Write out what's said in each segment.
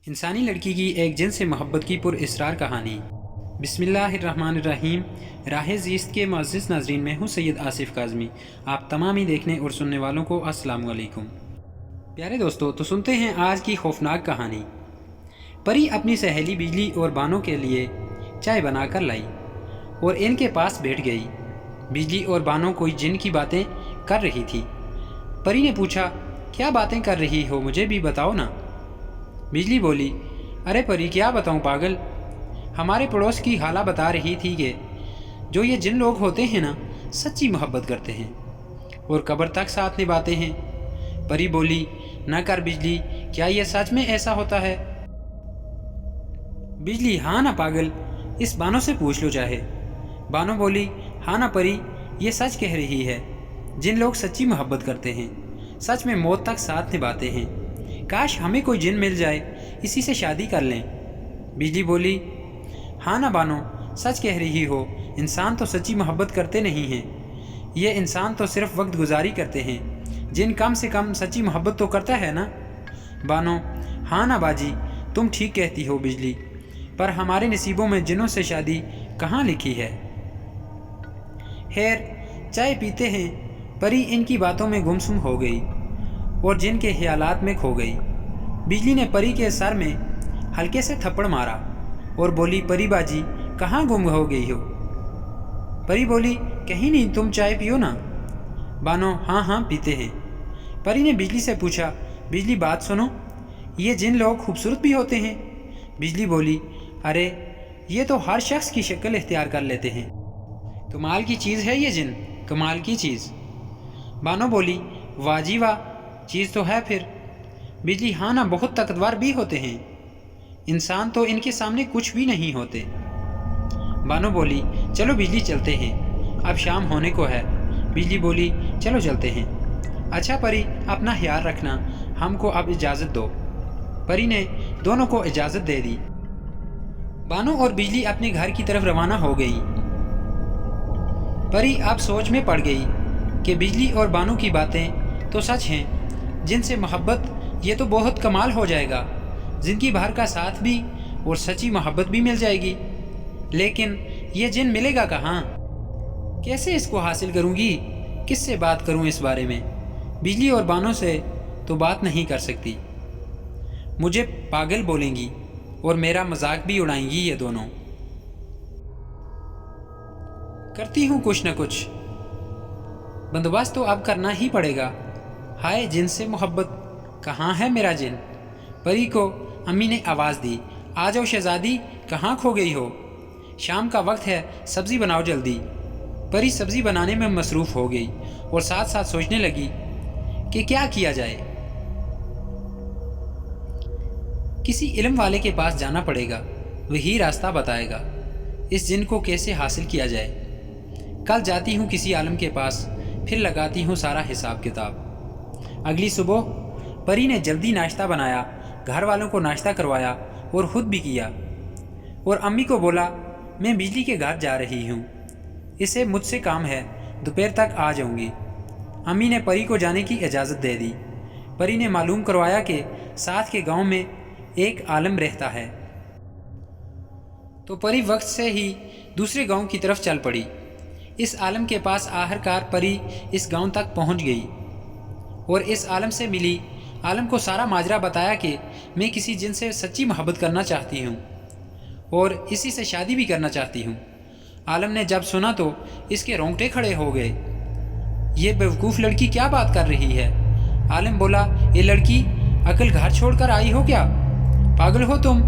انسانی لڑکی کی ایک جن سے محبت کی پر اسرار کہانی۔ بسم اللہ الرحمن الرحیم۔ راہ زیست کے معزز ناظرین، میں ہوں سید آصف کاظمی۔ آپ تمام ہی دیکھنے اور سننے والوں کو السلام علیکم۔ پیارے دوستو، تو سنتے ہیں آج کی خوفناک کہانی۔ پری اپنی سہیلی بجلی اور بانو کے لیے چائے بنا کر لائی اور ان کے پاس بیٹھ گئی۔ بجلی اور بانو کوئی جن کی باتیں کر رہی تھی۔ پری نے پوچھا، کیا باتیں کر رہی ہو، مجھے بھی بتاؤ نا۔ بجلی بولی، ارے پری، کیا بتاؤں پاگل، ہمارے پڑوس کی خالہ بتا رہی تھی کہ جو یہ جن لوگ ہوتے ہیں نا، سچی محبت کرتے ہیں اور قبر تک ساتھ نبھاتے ہیں۔ پری بولی، نہ کر بجلی، کیا یہ سچ میں ایسا ہوتا ہے؟ بجلی، ہاں نا پاگل، اس بانو سے پوچھ لو چاہے۔ بانو بولی، ہاں نا پری، یہ سچ کہہ رہی ہے، جن لوگ سچی محبت کرتے ہیں سچ میں موت تک ساتھ نبھاتے ہیں۔ کاش ہمیں کوئی جن مل جائے، اسی سے شادی کر لیں۔ بجلی بولی، ہاں نا بانو، سچ کہہ رہی ہو، انسان تو سچی محبت کرتے نہیں ہیں، یہ انسان تو صرف وقت گزاری کرتے ہیں، جن کم سے کم سچی محبت تو کرتا ہے نا۔ بانو، ہاں نا باجی، تم ٹھیک کہتی ہو بجلی، پر ہمارے نصیبوں میں جنوں سے شادی کہاں لکھی ہے۔ خیر، چائے پیتے ہیں۔ پری ان کی باتوں میں گمسم ہو گئی اور جن کے خیالات میں کھو گئی۔ بجلی نے پری کے سر میں ہلکے سے تھپڑ مارا اور بولی، پری باجی، کہاں گم ہو گئی ہو؟ پری بولی، کہیں نہیں، تم چائے پیو نا۔ بانو، ہاں ہاں پیتے ہیں۔ پری نے بجلی سے پوچھا، بجلی بات سنو، یہ جن لوگ خوبصورت بھی ہوتے ہیں؟ بجلی بولی، ارے یہ تو ہر شخص کی شکل اختیار کر لیتے ہیں، کمال کی چیز ہے یہ جن، کمال کی چیز۔ بانو بولی، واہ جی واہ، چیز تو ہے پھر۔ بجلی، ہاں نا، بہت طاقتور بھی ہوتے ہیں، انسان تو ان کے سامنے کچھ بھی نہیں ہوتے۔ بانو بولی، چلو بجلی چلتے ہیں، اب شام ہونے کو ہے۔ بجلی بولی، چلو چلتے ہیں۔ اچھا پری، اپنا خیال رکھنا، ہم کو اب اجازت دو۔ پری نے دونوں کو اجازت دے دی۔ بانو اور بجلی اپنے گھر کی طرف روانہ ہو گئی۔ پری اب سوچ میں پڑ گئی کہ بجلی اور بانو کی باتیں تو سچ ہیں، جن سے محبت یہ تو بہت کمال ہو جائے گا، زندگی بھر کا ساتھ بھی اور سچی محبت بھی مل جائے گی، لیکن یہ جن ملے گا کہاں؟ کیسے اس کو حاصل کروں گی؟ کس سے بات کروں اس بارے میں؟ بجلی اور بانو سے تو بات نہیں کر سکتی، مجھے پاگل بولیں گی اور میرا مذاق بھی اڑائیں گی یہ دونوں۔ کرتی ہوں کچھ نہ کچھ، بندوبست تو اب کرنا ہی پڑے گا۔ ہائے جن سے محبت، کہاں ہے میرا جن؟ پری کو امی نے آواز دی، آ جاؤ شہزادی، کہاں کھو گئی ہو؟ شام کا وقت ہے، سبزی بناؤ جلدی۔ پری سبزی بنانے میں مصروف ہو گئی اور ساتھ ساتھ سوچنے لگی کہ کیا کیا جائے۔ کسی علم والے کے پاس جانا پڑے گا، وہی راستہ بتائے گا اس جن کو کیسے حاصل کیا جائے۔ کل جاتی ہوں کسی عالم کے پاس، پھر لگاتی ہوں سارا حساب کتاب۔ اگلی صبح پری نے جلدی ناشتہ بنایا، گھر والوں کو ناشتہ کروایا اور خود بھی کیا، اور امی کو بولا، میں بجلی کے گھر جا رہی ہوں، اسے مجھ سے کام ہے، دوپہر تک آ جاؤں گی۔ امی نے پری کو جانے کی اجازت دے دی۔ پری نے معلوم کروایا کہ ساتھ کے گاؤں میں ایک عالم رہتا ہے، تو پری وقت سے ہی دوسرے گاؤں کی طرف چل پڑی۔ اس عالم کے پاس آخر کار پری اس گاؤں تک پہنچ گئی اور اس عالم سے ملی۔ عالم کو سارا ماجرا بتایا کہ میں کسی جن سے سچی محبت کرنا چاہتی ہوں اور اسی سے شادی بھی کرنا چاہتی ہوں۔ عالم نے جب سنا تو اس کے رونگٹے کھڑے ہو گئے، یہ بیوقوف لڑکی کیا بات کر رہی ہے؟ عالم بولا، یہ لڑکی عقل گھر چھوڑ کر آئی ہو کیا؟ پاگل ہو تم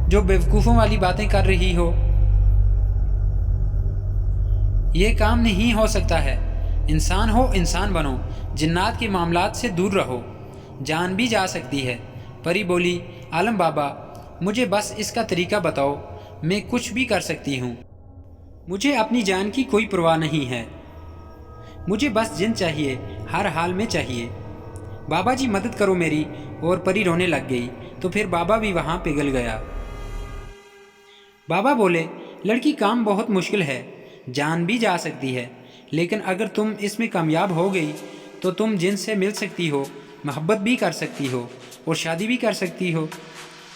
جو بیوقوفوں والی باتیں کر رہی ہو؟ یہ کام نہیں ہو سکتا ہے، انسان ہو انسان بنو، جنات کے معاملات سے دور رہو، جان بھی جا سکتی ہے۔ پری بولی، عالم بابا، مجھے بس اس کا طریقہ بتاؤ، میں کچھ بھی کر سکتی ہوں، مجھے اپنی جان کی کوئی پرواہ نہیں ہے، مجھے بس جن چاہیے، ہر حال میں چاہیے، بابا جی مدد کرو میری۔ اور پری رونے لگ گئی تو پھر بابا بھی وہاں پگھل گیا۔ بابا بولے، لڑکی کام بہت مشکل ہے، جان بھی جا سکتی ہے، لیکن اگر تم اس میں کامیاب ہو گئی تو تم جن سے مل سکتی ہو، محبت بھی کر سکتی ہو اور شادی بھی کر سکتی ہو۔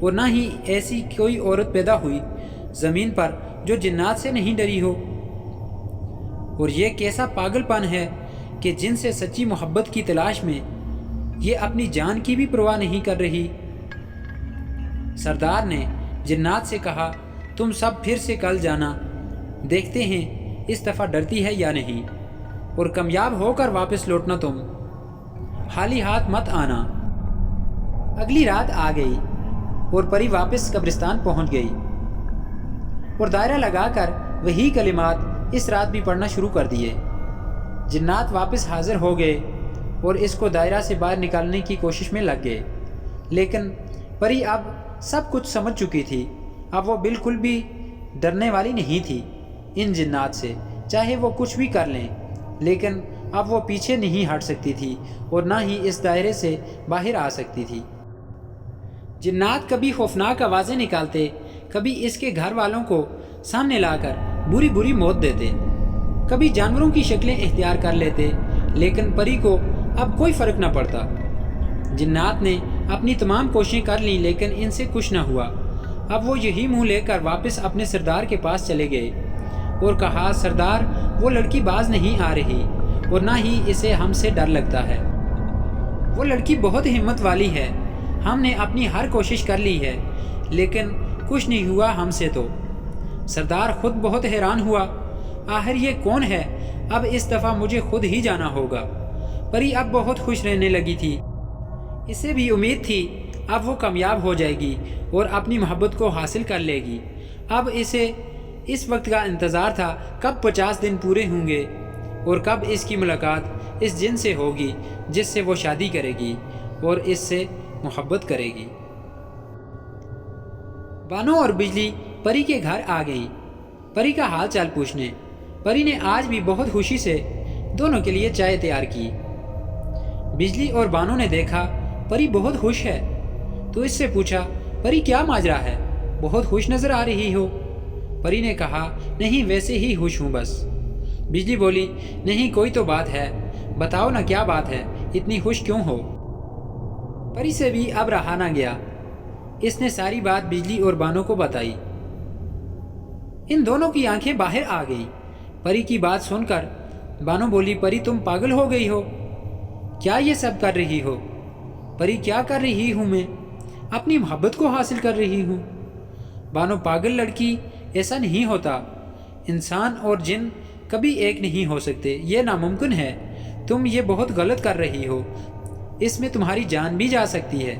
اور نہ ہی ایسی کوئی عورت پیدا ہوئی زمین پر جو جنات سے نہیں ڈری ہو۔ اور یہ کیسا پاگل پن ہے کہ جن سے سچی محبت کی تلاش میں یہ اپنی جان کی بھی پرواہ نہیں کر رہی۔ سردار نے جنات سے کہا، تم سب پھر سے کل جانا، دیکھتے ہیں اس دفعہ ڈرتی ہے یا نہیں، اور کامیاب ہو کر واپس لوٹنا، تم خالی ہاتھ مت آنا۔ اگلی رات آ گئی اور پری واپس قبرستان پہنچ گئی اور دائرہ لگا کر وہی کلمات اس رات بھی پڑھنا شروع کر دیے۔ جنات واپس حاضر ہو گئے اور اس کو دائرہ سے باہر نکالنے کی کوشش میں لگ گئے، لیکن پری اب سب کچھ سمجھ چکی تھی۔ اب وہ بالکل بھی ڈرنے والی نہیں تھی ان جنات سے، چاہے وہ کچھ بھی کر لیں، لیکن اب وہ پیچھے نہیں ہٹ سکتی تھی اور نہ ہی اس دائرے سے باہر آ سکتی تھی۔ جنات کبھی خوفناک آوازیں نکالتے، کبھی اس کے گھر والوں کو سامنے لا کر بری بری موت دیتے، کبھی جانوروں کی شکلیں اختیار کر لیتے، لیکن پری کو اب کوئی فرق نہ پڑتا۔ جنات نے اپنی تمام کوششیں کر لیں لیکن ان سے کچھ نہ ہوا۔ اب وہ یہی منہ لے کر واپس اپنے سردار کے پاس چلے گئے اور کہا، سردار وہ لڑکی باز نہیں آ رہی اور نہ ہی اسے ہم سے ڈر لگتا ہے۔ وہ لڑکی بہت ہمت والی ہے، ہم نے اپنی ہر کوشش کر لی ہے لیکن کچھ نہیں ہوا ہم سے تو۔ سردار خود بہت حیران ہوا، آخر یہ کون ہے؟ اب اس دفعہ مجھے خود ہی جانا ہوگا۔ پری اب بہت خوش رہنے لگی تھی، اسے بھی امید تھی اب وہ کامیاب ہو جائے گی اور اپنی محبت کو حاصل کر لے گی۔ اب اسے اس وقت کا انتظار تھا کب 50 دن پورے ہوں گے اور کب اس کی ملاقات اس جن سے ہوگی جس سے وہ شادی کرے گی اور اس سے محبت کرے گی۔ بانو اور بجلی پری کے گھر آ گئی پری کا حال چال پوچھنے۔ پری نے آج بھی بہت خوشی سے دونوں کے لیے چائے تیار کی۔ بجلی اور بانو نے دیکھا پری بہت خوش ہے تو اس سے پوچھا، پری کیا ماجرا ہے؟ بہت خوش نظر آ رہی ہو۔ پری نے کہا، نہیں ویسے ہی خوش ہوں بس۔ بجلی بولی، نہیں کوئی تو بات ہے، بتاؤ نا کیا بات ہے، اتنی خوش کیوں ہو؟ پری سے بھی اب رہا نہ گیا، اس نے ساری بات بجلی اور بانو کو بتائی۔ ان دونوں کی آنکھیں باہر آ گئی پری کی بات سن کر۔ بانو بولی، پری تم پاگل ہو گئی ہو، کیا یہ سب کر رہی ہو؟ پری کیا کر رہی ہوں میں؟ اپنی محبت کو حاصل کر رہی ہوں۔ بانو، پاگل لڑکی، ایسا نہیں ہوتا، انسان اور جن کبھی ایک نہیں ہو سکتے، یہ ناممکن ہے، تم یہ بہت غلط کر رہی ہو، اس میں تمہاری جان بھی جا سکتی ہے۔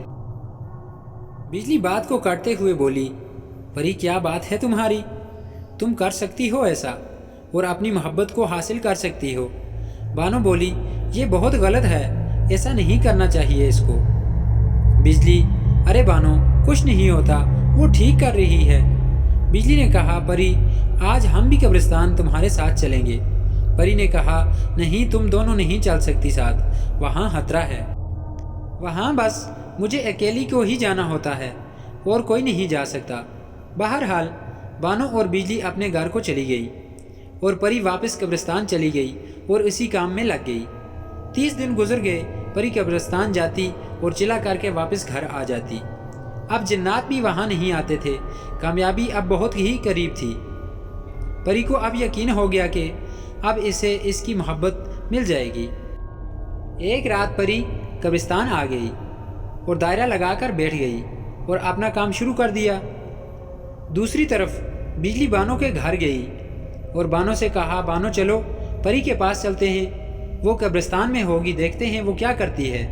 بجلی بات کو کاٹتے ہوئے بولی، پری کیا بات ہے تمہاری؟ تم کر سکتی ہو ایسا اور اپنی محبت کو حاصل کر سکتی ہو۔ بانو بولی، یہ بہت غلط ہے، ایسا نہیں کرنا چاہیے اس کو۔ بجلی، ارے بانو کچھ نہیں ہوتا، وہ ٹھیک کر رہی ہے۔ بجلی نے کہا، پری آج ہم بھی قبرستان تمہارے ساتھ چلیں گے۔ پری نے کہا، نہیں تم دونوں نہیں چل سکتی ساتھ، وہاں خطرہ ہے، وہاں بس مجھے اکیلی کو ہی جانا ہوتا ہے اور کوئی نہیں جا سکتا۔ بہرحال بانو اور بجلی اپنے گھر کو چلی گئی اور پری واپس قبرستان چلی گئی اور اسی کام میں لگ گئی۔ 30 دن گزر گئے، پری قبرستان جاتی اور چلا کر کے واپس گھر آ جاتی۔ اب جنات بھی وہاں نہیں آتے تھے، کامیابی اب بہت ہی قریب تھی۔ پری کو اب یقین ہو گیا کہ اب اسے اس کی محبت مل جائے گی۔ ایک رات پری قبرستان آ گئی اور دائرہ لگا کر بیٹھ گئی اور اپنا کام شروع کر دیا۔ دوسری طرف بجلی بانو کے گھر گئی اور بانو سے کہا، بانو چلو پری کے پاس چلتے ہیں، وہ قبرستان میں ہوگی، دیکھتے ہیں وہ کیا کرتی ہے۔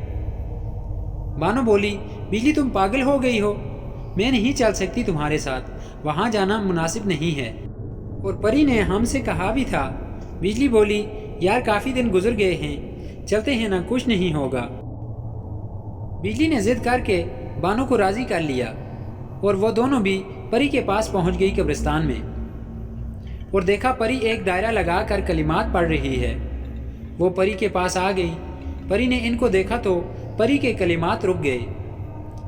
بانو بولی، بجلی تم پاگل ہو گئی ہو، میں نہیں چل سکتی تمہارے ساتھ، وہاں جانا مناسب نہیں ہے، اور پری نے ہم سے کہا بھی تھا۔ بجلی بولی، یار کافی دن گزر گئے ہیں، چلتے ہیں نا، کچھ نہیں ہوگا۔ بجلی نے ضد کر کے بانو کو راضی کر لیا اور وہ دونوں بھی پری کے پاس پہنچ گئی قبرستان میں، اور دیکھا پری ایک دائرہ لگا کر کلمات پڑھ رہی ہے۔ وہ پری کے پاس آ گئی، پری نے ان کو دیکھا تو پری کے کلمات رک گئے،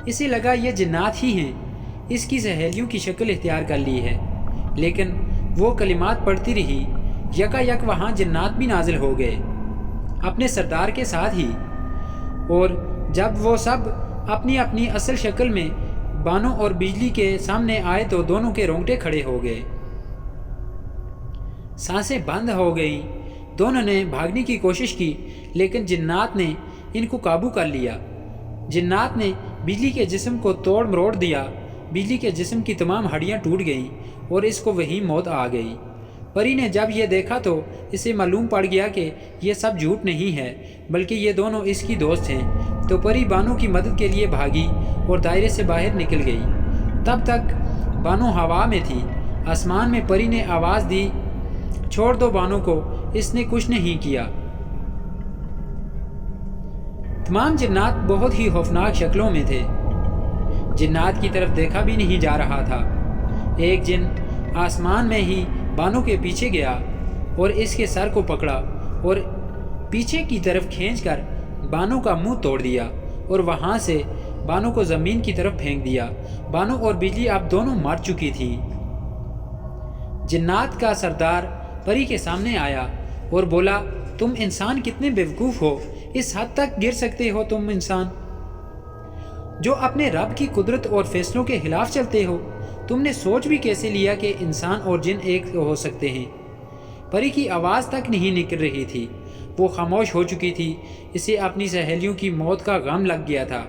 اسے لگا یہ جنات ہی ہیں، اس کی سہیلیوں کی شکل اختیار کر لی ہے، لیکن وہ کلمات پڑھتی رہی۔ یکا یک وہاں جنات بھی نازل ہو گئے اپنے سردار کے ساتھ ہی، اور جب وہ سب اپنی اپنی اصل شکل میں بانو اور بجلی کے سامنے آئے تو دونوں کے رونگٹے کھڑے ہو گئے، سانسیں بند ہو گئیں۔ دونوں نے بھاگنے کی کوشش کی لیکن جنات نے ان کو قابو کر لیا۔ جنات نے بجلی کے جسم کو توڑ مروڑ دیا، بجلی کے جسم کی تمام ہڈیاں ٹوٹ گئیں اور اس کو وہیں موت آ گئی۔ پری نے جب یہ دیکھا تو اسے معلوم پڑ گیا کہ یہ سب جھوٹ نہیں ہے بلکہ یہ دونوں اس کی دوست ہیں، تو پری بانو کی مدد کے لیے بھاگی اور دائرے سے باہر نکل گئی۔ تب تک بانو ہوا میں تھی۔ آسمان میں پری نے آواز دی، چھوڑ دو بانو کو، اس نے کچھ نہیں کیا۔ تمام جنات بہت ہی خوفناک شکلوں میں تھے۔ جنات کی طرف دیکھا بھی نہیں جا رہا تھا۔ ایک جن آسمان میں ہی بانو کے پیچھے گیا اور اس کے سر کو پکڑا اور پیچھے کی طرف کھینچ کر بانو کا منہ توڑ دیا اور وہاں سے بانو کو زمین کی طرف پھینک دیا۔ بانو اور بجلی اب دونوں مر چکی تھی۔ جنات کا سردار پری کے سامنے آیا اور بولا، تم انسان کتنے بیوقوف ہو، اس حد تک گر سکتے ہو تم انسان جو اپنے رب کی قدرت اور فیصلوں کے خلاف چلتے ہو۔ تم نے سوچ بھی کیسے لیا کہ انسان اور جن ایک ہو سکتے ہیں؟ پری کی آواز تک نہیں نکل رہی تھی، وہ خاموش ہو چکی تھی۔ اسے اپنی سہیلیوں کی موت کا غم لگ گیا تھا۔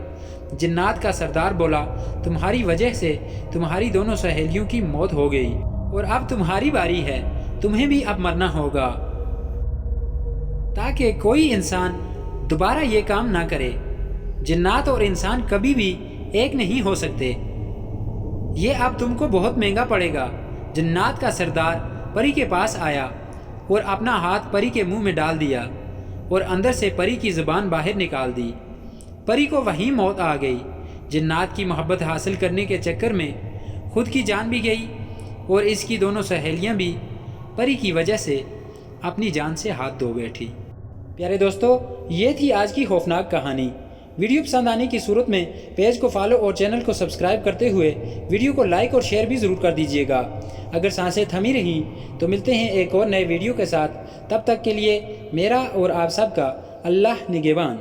جنات کا سردار بولا، تمہاری وجہ سے تمہاری دونوں سہیلیوں کی موت ہو گئی اور اب تمہاری باری ہے، تمہیں بھی اب مرنا ہوگا تاکہ کوئی انسان دوبارہ یہ کام نہ کرے۔ جنات اور انسان کبھی بھی ایک نہیں ہو سکتے، یہ اب تم کو بہت مہنگا پڑے گا۔ جنات کا سردار پری کے پاس آیا اور اپنا ہاتھ پری کے منہ میں ڈال دیا اور اندر سے پری کی زبان باہر نکال دی۔ پری کو وہیں موت آ گئی۔ جنات کی محبت حاصل کرنے کے چکر میں خود کی جان بھی گئی اور اس کی دونوں سہیلیاں بھی پری کی وجہ سے اپنی جان سے ہاتھ دھو بیٹھی۔ پیارے دوستو، یہ تھی آج کی خوفناک کہانی۔ ویڈیو پسند آنے کی صورت میں پیج کو فالو اور چینل کو سبسکرائب کرتے ہوئے ویڈیو کو لائک اور شیئر بھی ضرور کر دیجیے گا۔ اگر سانسیں تھمی رہیں تو ملتے ہیں ایک اور نئے ویڈیو کے ساتھ، تب تک کے لیے میرا اور آپ سب کا اللہ نگہبان۔